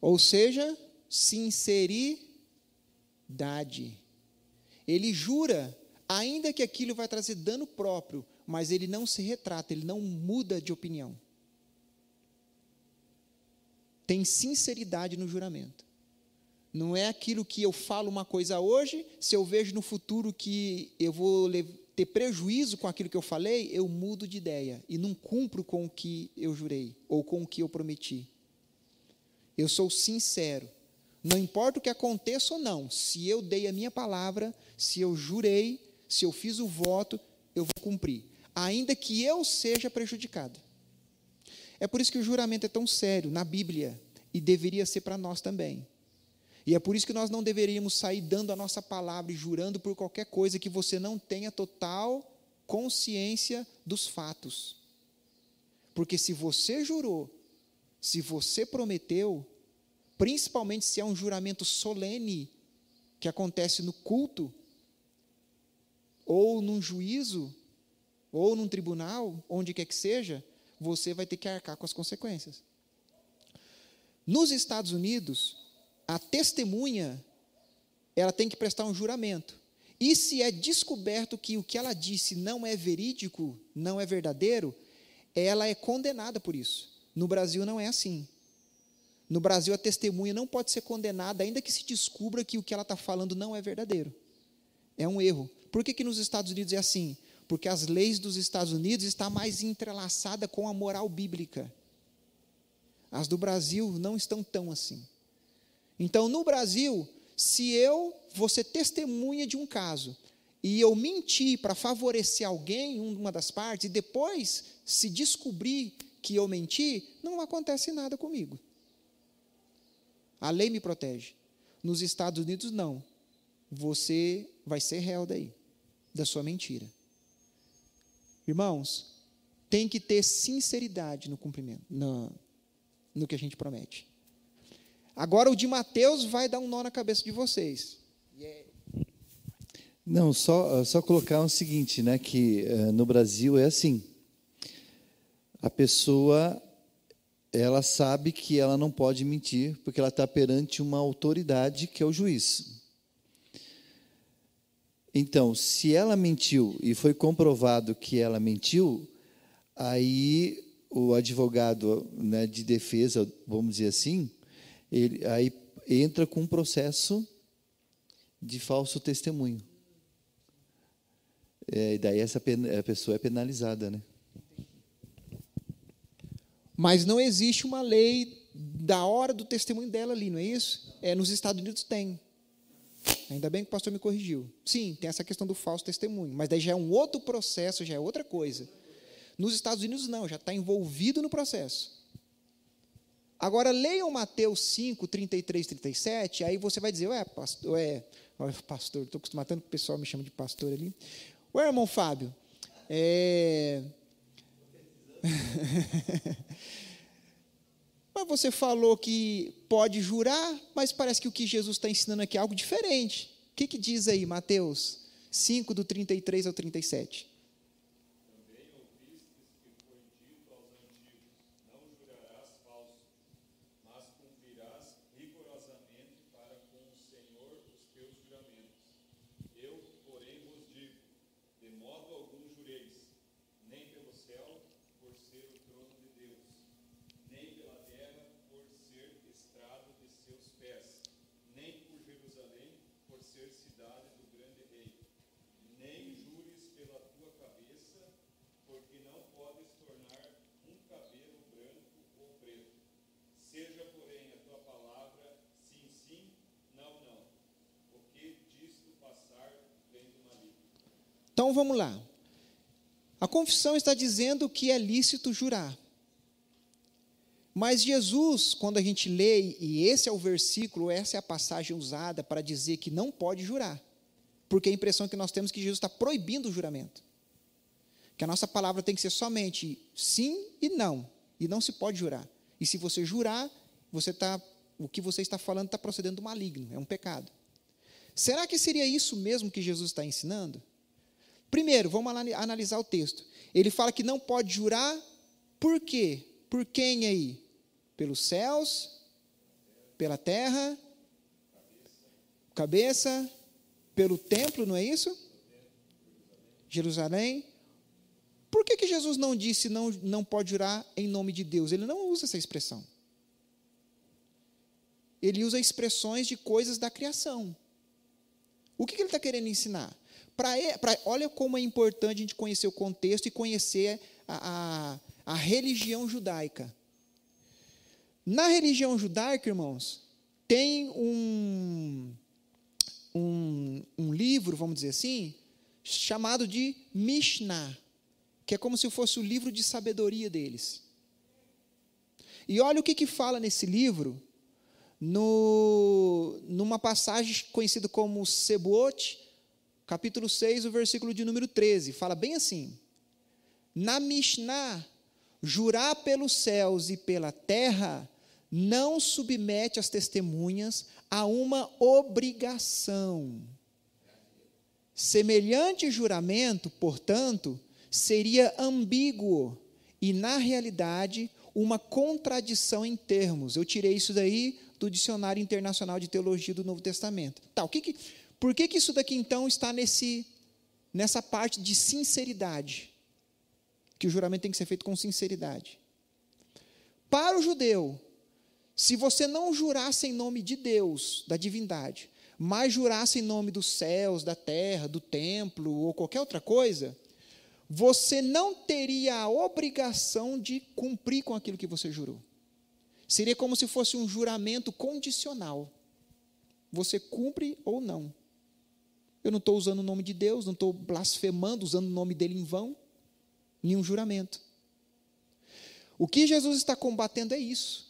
Ou seja, sinceridade. Ele jura, ainda que aquilo vai trazer dano próprio, mas ele não se retrata, ele não muda de opinião. Tem sinceridade no juramento. Não é aquilo que eu falo uma coisa hoje, se eu vejo no futuro que eu vou ter prejuízo com aquilo que eu falei, eu mudo de ideia e não cumpro com o que eu jurei ou com o que eu prometi. Eu sou sincero. Não importa o que aconteça ou não, se eu dei a minha palavra, se eu jurei, se eu fiz o voto, eu vou cumprir, ainda que eu seja prejudicado. É por isso que o juramento é tão sério na Bíblia, e deveria ser para nós também. E é por isso que nós não deveríamos sair dando a nossa palavra e jurando por qualquer coisa que você não tenha total consciência dos fatos. Porque se você jurou, se você prometeu, principalmente se é um juramento solene, que acontece no culto, ou num juízo, ou num tribunal, onde quer que seja, você vai ter que arcar com as consequências. Nos Estados Unidos, a testemunha, ela tem que prestar um juramento. E se é descoberto que o que ela disse não é verídico, não é verdadeiro, ela é condenada por isso. No Brasil não é assim. No Brasil a testemunha não pode ser condenada, ainda que se descubra que o que ela está falando não é verdadeiro. É um erro. Por que nos Estados Unidos é assim? Porque as leis dos Estados Unidos estão mais entrelaçadas com a moral bíblica. As do Brasil não estão tão assim. Então, no Brasil, se eu vou ser testemunha de um caso, e eu mentir para favorecer alguém, uma das partes, e depois se descobrir que eu menti, não acontece nada comigo. A lei me protege. Nos Estados Unidos, não. Você vai ser réu daí, da sua mentira. Irmãos, tem que ter sinceridade no cumprimento, no que a gente promete. Agora o de Mateus vai dar um nó na cabeça de vocês. Não, só colocar o seguinte, né, que no Brasil é assim. A pessoa, ela sabe que ela não pode mentir, porque ela está perante uma autoridade que é o juiz. Então, se ela mentiu e foi comprovado que ela mentiu, aí o advogado, né, de defesa, vamos dizer assim, ele aí entra com um processo de falso testemunho. E daí a pessoa é penalizada, né? Mas não existe uma lei da hora do testemunho dela ali, não é isso? Nos Estados Unidos tem. Ainda bem que o pastor me corrigiu. Sim, tem essa questão do falso testemunho, mas daí já é um outro processo, já é outra coisa. Nos Estados Unidos não, já está envolvido no processo. Agora, leiam Mateus 5, 33, 37, aí você vai dizer, pastor, estou acostumado tanto que o pessoal me chama de pastor ali. Ué, irmão Fábio, mas você falou que pode jurar, mas parece que o que Jesus está ensinando aqui é algo diferente. O que diz aí, Mateus 5, do 33 ao 37? Também ouvistes que foi dito aos antigos, não jurarás falso, mas cumprirás rigorosamente para com o Senhor os teus juramentos. Eu, porém, vos digo, de modo algum jureis, nem pelo céu, por ser o trono de Deus, nem pela terra, ser cidade do grande rei. Nem jures pela tua cabeça, porque não podes tornar um cabelo branco ou preto. Seja, porém, a tua palavra sim, sim, não, não. Porque disto passar vem do maligno. Então vamos lá. A confissão está dizendo que é lícito jurar. Mas Jesus, quando a gente lê, e esse é o versículo, essa é a passagem usada para dizer que não pode jurar. Porque a impressão que nós temos é que Jesus está proibindo o juramento. Que a nossa palavra tem que ser somente sim e não se pode jurar. E se você jurar, o que você está falando está procedendo do maligno, é um pecado. Será que seria isso mesmo que Jesus está ensinando? Primeiro, vamos analisar o texto. Ele fala que não pode jurar, por quê? Por quem aí? Pelos céus, pela terra, cabeça, pelo templo, não é isso? Jerusalém. Por que Jesus não disse não pode jurar em nome de Deus? Ele não usa essa expressão. Ele usa expressões de coisas da criação. O que ele está querendo ensinar? Olha como é importante a gente conhecer o contexto e conhecer a religião judaica. Na religião judaica, irmãos, tem um livro, vamos dizer assim, chamado de Mishnah, que é como se fosse o livro de sabedoria deles. E olha o que fala nesse livro, numa passagem conhecida como Sebuot, capítulo 6, o versículo de número 13, fala bem assim: na Mishnah, jurar pelos céus e pela terra não submete as testemunhas a uma obrigação. Semelhante juramento, portanto, seria ambíguo e, na realidade, uma contradição em termos. Eu tirei isso daí do Dicionário Internacional de Teologia do Novo Testamento. Tá, por que isso daqui, então, está nessa parte de sinceridade? Que o juramento tem que ser feito com sinceridade. Para o judeu, se você não jurasse em nome de Deus, da divindade, mas jurasse em nome dos céus, da terra, do templo ou qualquer outra coisa, você não teria a obrigação de cumprir com aquilo que você jurou. Seria como se fosse um juramento condicional. Você cumpre ou não. Eu não estou usando o nome de Deus, não estou blasfemando, usando o nome dele em vão. Nenhum juramento. O que Jesus está combatendo é isso.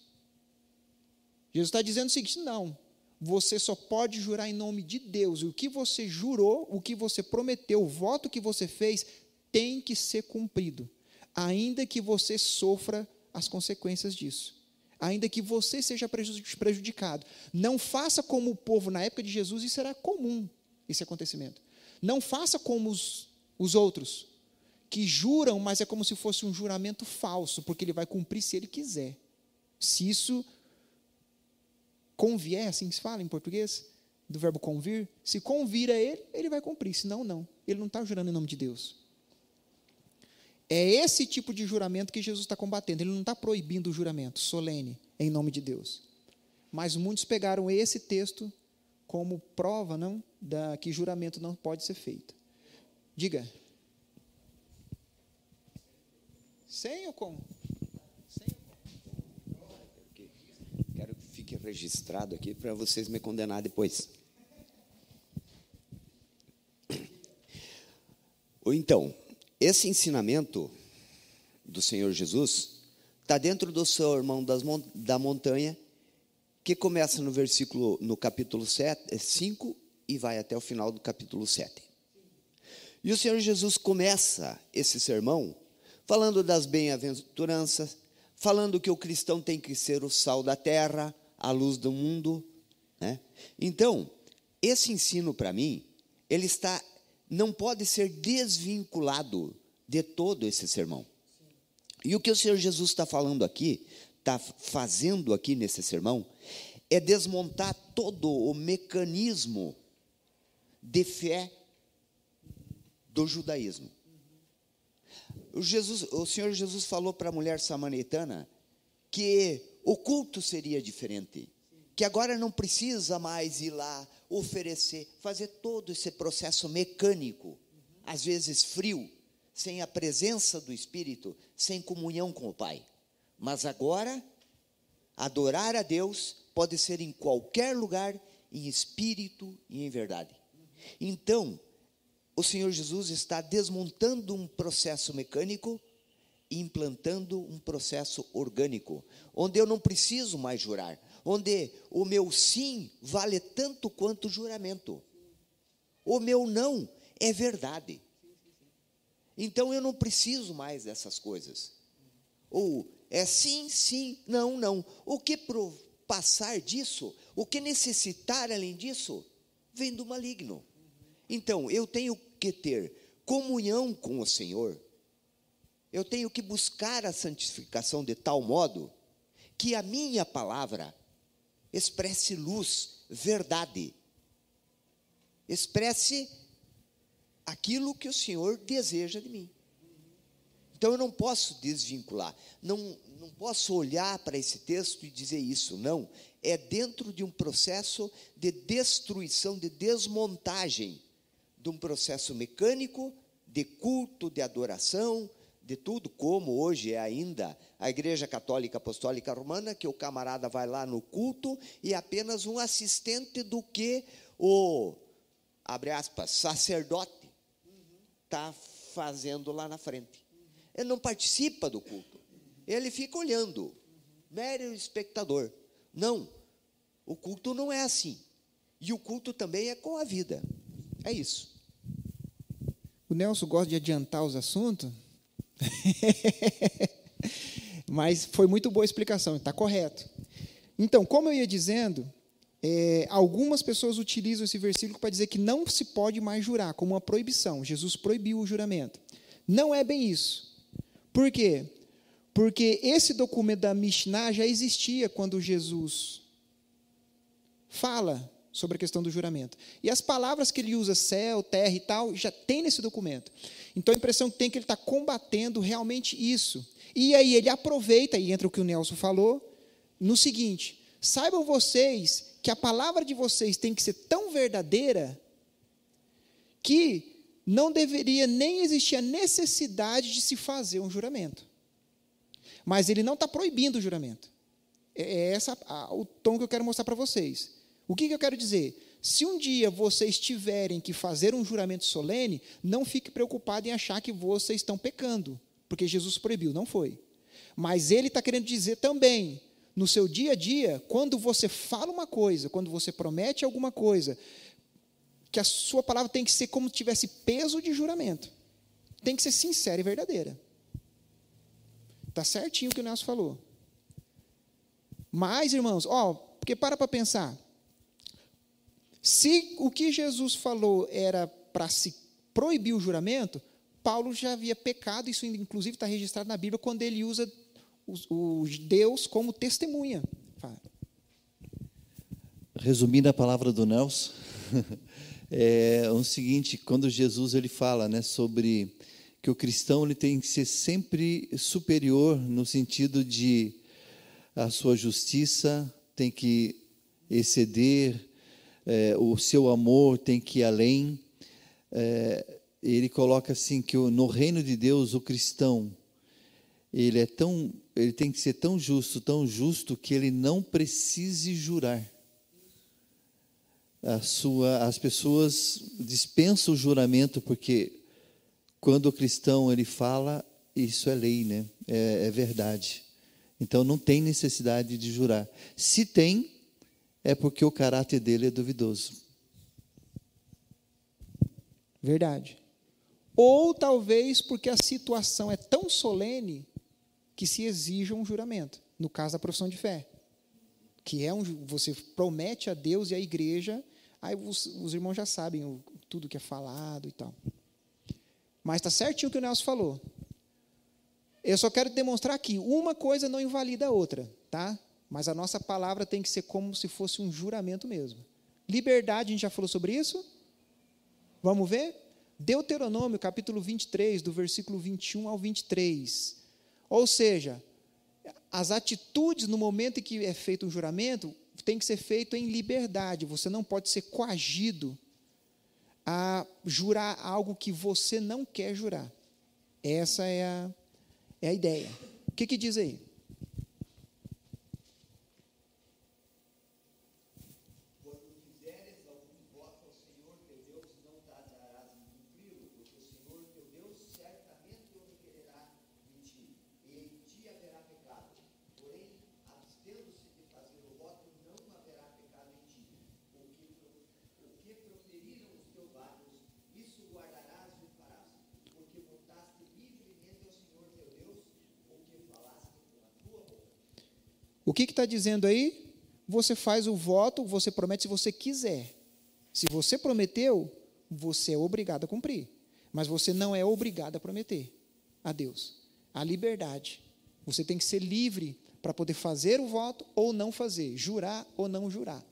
Jesus está dizendo o seguinte: não, você só pode jurar em nome de Deus, e o que você jurou, o que você prometeu, o voto que você fez, tem que ser cumprido, ainda que você sofra as consequências disso, ainda que você seja prejudicado. Não faça como o povo na época de Jesus, isso era comum, esse acontecimento. Não faça como os outros, que juram, mas é como se fosse um juramento falso, porque ele vai cumprir se ele quiser. Se isso convier, assim se fala em português, do verbo convir, se convir a ele, ele vai cumprir, senão não. Ele não está jurando em nome de Deus. É esse tipo de juramento que Jesus está combatendo. Ele não está proibindo o juramento solene em nome de Deus. Mas muitos pegaram esse texto como prova, não, que juramento não pode ser feito. Diga. Sem ou com? Quero que fique registrado aqui para vocês me condenar depois. Ou então, esse ensinamento do Senhor Jesus está dentro do Sermão da Montanha, que começa no capítulo 5 e vai até o final do capítulo 7. E o Senhor Jesus começa esse sermão falando das bem-aventuranças, falando que o cristão tem que ser o sal da terra, a luz do mundo, né? Então, esse ensino, para mim, ele não pode ser desvinculado de todo esse sermão. E o que o Senhor Jesus está falando aqui, está fazendo aqui nesse sermão, é desmontar todo o mecanismo de fé do judaísmo. O Senhor Jesus falou para a mulher samaritana que o culto seria diferente, que agora não precisa mais ir lá, oferecer, fazer todo esse processo mecânico, às vezes frio, sem a presença do Espírito, sem comunhão com o Pai. Mas agora, adorar a Deus pode ser em qualquer lugar, em espírito e em verdade. Então, o Senhor Jesus está desmontando um processo mecânico e implantando um processo orgânico, onde eu não preciso mais jurar, onde o meu sim vale tanto quanto o juramento. O meu não é verdade. Então eu não preciso mais dessas coisas. Ou é sim, sim, não, não. O que passar disso, o que necessitar além disso, vem do maligno. Então eu tenho que ter comunhão com o Senhor. Eu tenho que buscar a santificação de tal modo que a minha palavra expresse luz, verdade. Expresse aquilo que o Senhor deseja de mim. Então eu não posso desvincular, não posso olhar para esse texto e dizer isso, não. É dentro de um processo de destruição, de desmontagem, de um processo mecânico, de culto, de adoração, de tudo, como hoje é ainda a Igreja Católica Apostólica Romana, que o camarada vai lá no culto e é apenas um assistente do que o, abre aspas, sacerdote está fazendo lá na frente. Ele não participa do culto, ele fica olhando, mero espectador. Não, o culto não é assim, e o culto também é com a vida, é isso. O Nelson gosta de adiantar os assuntos, mas foi muito boa a explicação, está correto. Então, como eu ia dizendo, algumas pessoas utilizam esse versículo para dizer que não se pode mais jurar, como uma proibição. Jesus proibiu o juramento. Não é bem isso. Por quê? Porque esse documento da Mishnah já existia quando Jesus fala sobre a questão do juramento. E as palavras que ele usa, céu, terra e tal, já tem nesse documento. Então a impressão que tem é que ele está combatendo realmente isso. E aí ele aproveita, e entra o que o Nelson falou, no seguinte: saibam vocês que a palavra de vocês tem que ser tão verdadeira que não deveria nem existir a necessidade de se fazer um juramento. Mas ele não está proibindo o juramento. É esse o tom que eu quero mostrar para vocês. O que eu quero dizer? Se um dia vocês tiverem que fazer um juramento solene, não fique preocupado em achar que vocês estão pecando, porque Jesus proibiu, não foi. Mas ele está querendo dizer também, no seu dia a dia, quando você fala uma coisa, quando você promete alguma coisa, que a sua palavra tem que ser como se tivesse peso de juramento. Tem que ser sincera e verdadeira. Está certinho o que o Nelson falou. Mas, irmãos, porque para pensar. Se o que Jesus falou era para se proibir o juramento, Paulo já havia pecado, isso inclusive está registrado na Bíblia, quando ele usa o Deus como testemunha. Resumindo a palavra do Nelson, é o seguinte: quando Jesus ele fala, né, sobre que o cristão ele tem que ser sempre superior, no sentido de a sua justiça tem que exceder, o seu amor tem que ir além. Ele coloca assim que no reino de Deus o cristão ele tem que ser tão justo que ele não precise jurar. As pessoas dispensam o juramento porque quando o cristão ele fala, isso é lei, né? É verdade. Então não tem necessidade de jurar. Se tem, é porque o caráter dele é duvidoso. Verdade. Ou talvez porque a situação é tão solene que se exija um juramento, no caso da profissão de fé, que você promete a Deus e à igreja, aí os irmãos já sabem tudo que é falado e tal. Mas está certinho o que o Nelson falou. Eu só quero demonstrar que uma coisa não invalida a outra, tá? Mas a nossa palavra tem que ser como se fosse um juramento mesmo. Liberdade, a gente já falou sobre isso? Vamos ver? Deuteronômio, capítulo 23, do versículo 21 ao 23. Ou seja, as atitudes no momento em que é feito um juramento tem que ser feito em liberdade. Você não pode ser coagido a jurar algo que você não quer jurar. Essa é a ideia. O que diz aí? Quando fizeres algum voto ao Senhor teu Deus, não tardarás em cumpri-lo, porque o Senhor teu Deus certamente o requererá de ti, e em ti haverá pecado. Porém, abstendo-se de fazer o voto, não haverá pecado em ti. O que proferiram os teus lábios, isso guardarás e farás, porque votaste livremente ao Senhor teu Deus, o que falaste com a tua boca. O que está dizendo aí? Você faz o voto, você promete se você quiser. Se você prometeu, você é obrigado a cumprir. Mas você não é obrigado a prometer a Deus. A liberdade. Você tem que ser livre para poder fazer o voto ou não fazer, jurar ou não jurar.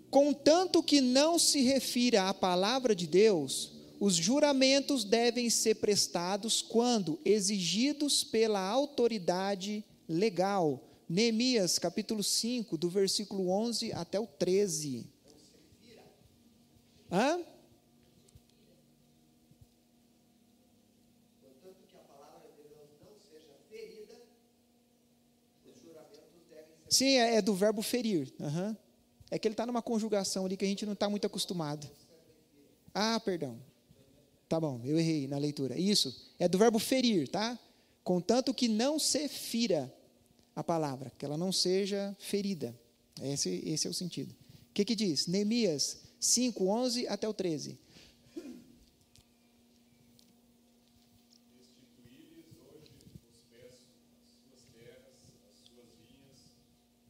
Contanto que não se refira à palavra de Deus, os juramentos devem ser prestados quando exigidos pela autoridade legal. Neemias, capítulo 5, do versículo 11 até o 13. Hã? Contanto que a palavra de Deus não seja ferida, os juramentos devem ser. Sim, é do verbo ferir. Aham. É que ele está numa conjugação ali que a gente não está muito acostumado. Ah, perdão. Tá bom, eu errei na leitura. Isso, é do verbo ferir, tá? Contanto que não se fira a palavra, que ela não seja ferida. Esse é o sentido. O que diz? Neemias 5, 11 até o 13. Restituí-lhes hoje vos peço as suas terras, as suas vinhas,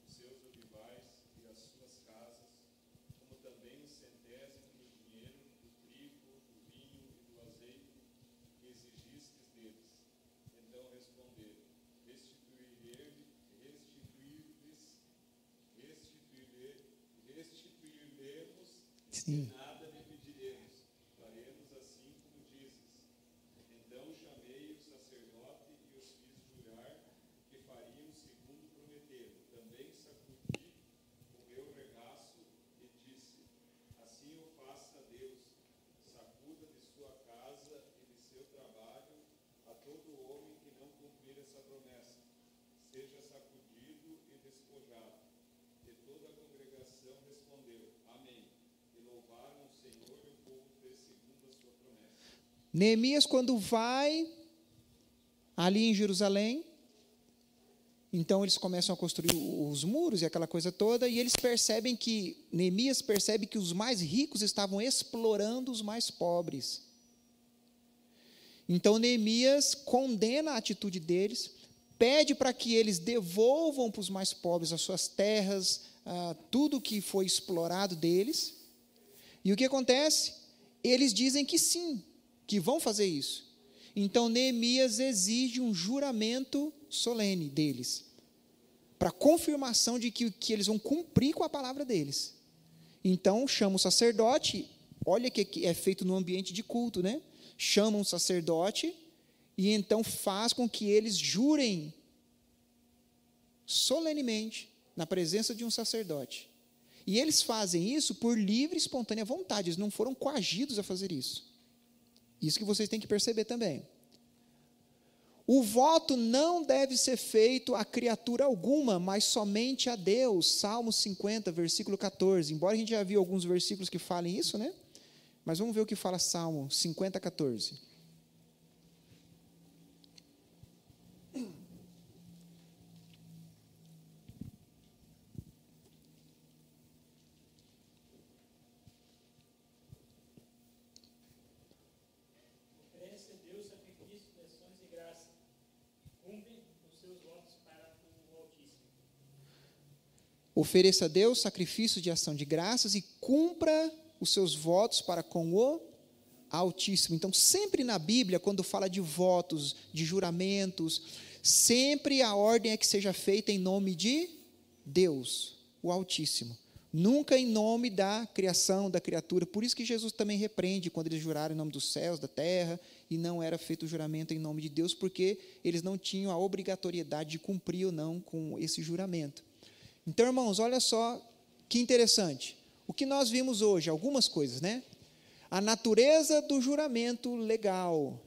os seus olivais e as suas casas, como também o centésimo do dinheiro, do trigo, do vinho e do azeite que exigistes deles. Então responderam: restituiremos, Sim. nada lhe pediremos, faremos assim como dizes. Então chamei o sacerdote e os fiz jurar que fariam segundo prometeram. Também sacudi o meu regaço e disse: assim o faça Deus, sacuda de sua casa e de seu trabalho a todo homem que não cumprir essa promessa, seja sacudido e despojado. E toda a congregação respondeu: amém. E louvaram o Senhor e o povo fez segundo a sua promessa. Neemias, quando vai ali em Jerusalém, então eles começam a construir os muros e aquela coisa toda, e eles percebem que, Neemias percebe que os mais ricos estavam explorando os mais pobres. Então Neemias condena a atitude deles, pede para que eles devolvam para os mais pobres as suas terras, tudo que foi explorado deles. E o que acontece? Eles dizem que sim, que vão fazer isso. Então Neemias exige um juramento solene deles, para confirmação de que eles vão cumprir com a palavra deles. Então chama o sacerdote, olha que é feito no ambiente de culto, né? Chama um sacerdote e então faz com que eles jurem solenemente na presença de um sacerdote. E eles fazem isso por livre e espontânea vontade, eles não foram coagidos a fazer isso. Isso que vocês têm que perceber também. O voto não deve ser feito a criatura alguma, mas somente a Deus. Salmo 50, versículo 14. Embora a gente já viu alguns versículos que falem isso, né? Mas vamos ver o que fala Salmo 50, 14. Oferece a Deus sacrifício de ações de graça. Cumpre os seus votos para o Altíssimo. Ofereça a Deus sacrifício de ação de graças e cumpra os seus votos para com o Altíssimo. Então, sempre na Bíblia, quando fala de votos, de juramentos, sempre a ordem é que seja feita em nome de Deus, o Altíssimo. Nunca em nome da criação, da criatura. Por isso que Jesus também repreende quando eles juraram em nome dos céus, da terra, e não era feito o juramento em nome de Deus, porque eles não tinham a obrigatoriedade de cumprir ou não com esse juramento. Então, irmãos, olha só que interessante. O que nós vimos hoje, algumas coisas, né? A natureza do juramento legal.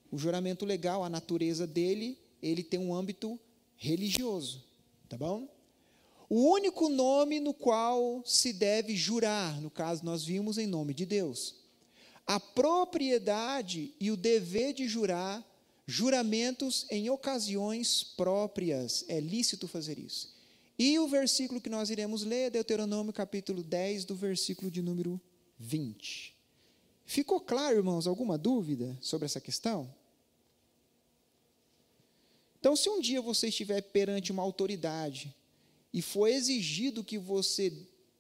O juramento legal, a natureza dele, ele tem um âmbito religioso, tá bom? O único nome no qual se deve jurar, no caso nós vimos em nome de Deus. A propriedade e o dever de jurar, juramentos em ocasiões próprias, é lícito fazer isso. E o versículo que nós iremos ler é Deuteronômio capítulo 10, do versículo de número 20. Ficou claro, irmãos, alguma dúvida sobre essa questão? Então, se um dia você estiver perante uma autoridade e for exigido que você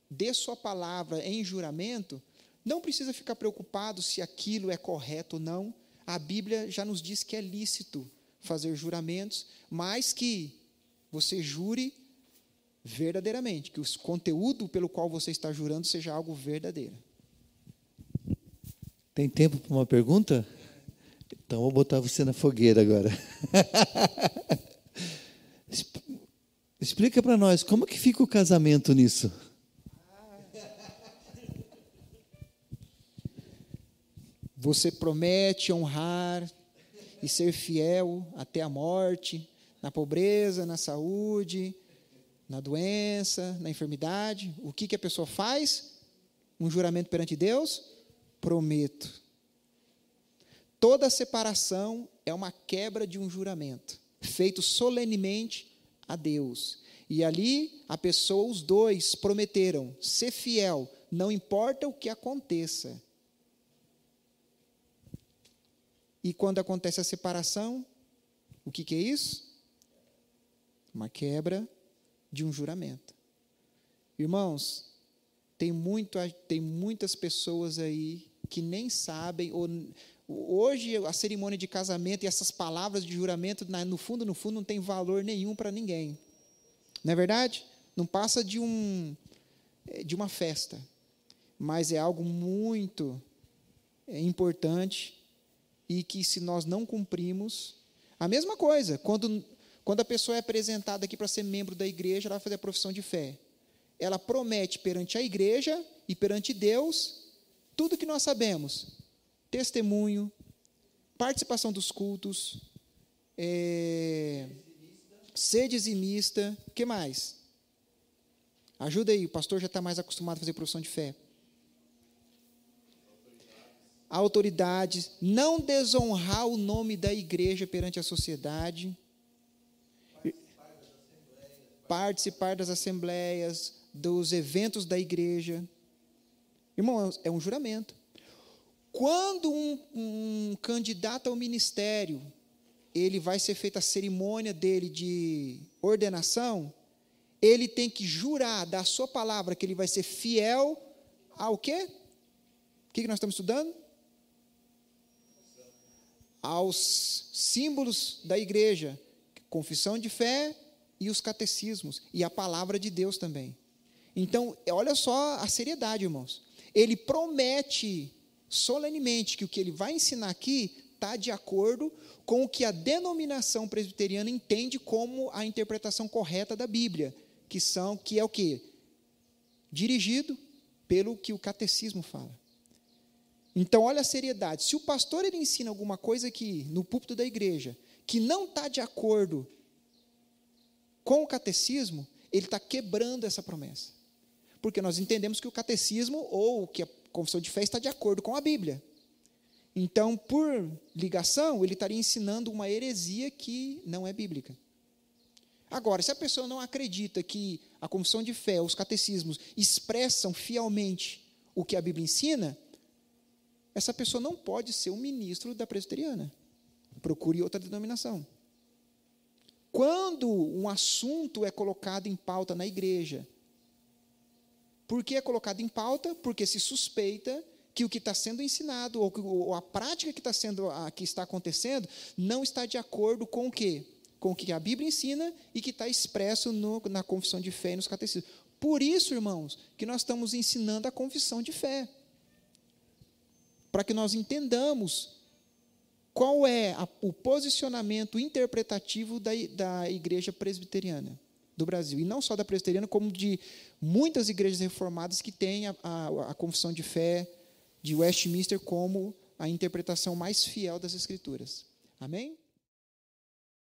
dê sua palavra em juramento, não precisa ficar preocupado se aquilo é correto ou não. A Bíblia já nos diz que é lícito fazer juramentos, mas que você jure verdadeiramente, que o conteúdo pelo qual você está jurando seja algo verdadeiro. Tem tempo para uma pergunta? Então, vou botar você na fogueira agora. Explica para nós, como que fica o casamento nisso? Você promete honrar e ser fiel até a morte, na pobreza, na saúde, na doença, na enfermidade. O que a pessoa faz? Um juramento perante Deus? Prometo. Toda separação é uma quebra de um juramento, feito solenemente a Deus. E ali a pessoa, os dois, prometeram ser fiel, não importa o que aconteça. E quando acontece a separação, o que é isso? Uma quebra de um juramento. Irmãos, tem muitas pessoas aí que nem sabem, hoje a cerimônia de casamento e essas palavras de juramento, no fundo, não tem valor nenhum para ninguém. Não é verdade? Não passa de uma festa, mas é algo muito importante e que, se nós não cumprimos, a mesma coisa, quando a pessoa é apresentada aqui para ser membro da igreja, ela vai fazer a profissão de fé. Ela promete perante a igreja e perante Deus tudo que nós sabemos: testemunho, participação dos cultos, ser dizimista, o que mais? Ajuda aí, o pastor já está mais acostumado a fazer profissão de fé. Autoridades, não desonrar o nome da igreja perante a sociedade, participar das assembleias, dos eventos da igreja. Irmão, é um juramento. Quando um candidato ao ministério, ele vai ser feita a cerimônia dele de ordenação, ele tem que jurar da sua palavra que ele vai ser fiel ao quê? O que nós estamos estudando? Aos símbolos da igreja, confissão de fé e os catecismos, e a palavra de Deus também. Então, olha só a seriedade, irmãos. Ele promete solenemente que o que ele vai ensinar aqui está de acordo com o que a denominação presbiteriana entende como a interpretação correta da Bíblia, que é o quê? Dirigido pelo que o catecismo fala. Então, olha a seriedade. Se o pastor ele ensina alguma coisa aqui no púlpito da igreja que não está de acordo com o catecismo, ele está quebrando essa promessa. Porque nós entendemos que o catecismo ou que a confissão de fé está de acordo com a Bíblia. Então, por ligação, ele estaria ensinando uma heresia que não é bíblica. Agora, se a pessoa não acredita que a confissão de fé, os catecismos, expressam fielmente o que a Bíblia ensina, essa pessoa não pode ser um ministro da presbiteriana. Procure outra denominação. Quando um assunto é colocado em pauta na igreja, por que é colocado em pauta? Porque se suspeita que o que está sendo ensinado, ou a prática que está acontecendo, não está de acordo com o quê? Com o que a Bíblia ensina e que está expresso na confissão de fé e nos catecismos. Por isso, irmãos, que nós estamos ensinando a confissão de fé. Para que nós entendamos qual é o posicionamento interpretativo da igreja presbiteriana. do Brasil. E não só da presbiteriana, como de muitas igrejas reformadas que têm a confissão de fé de Westminster como a interpretação mais fiel das Escrituras. Amém?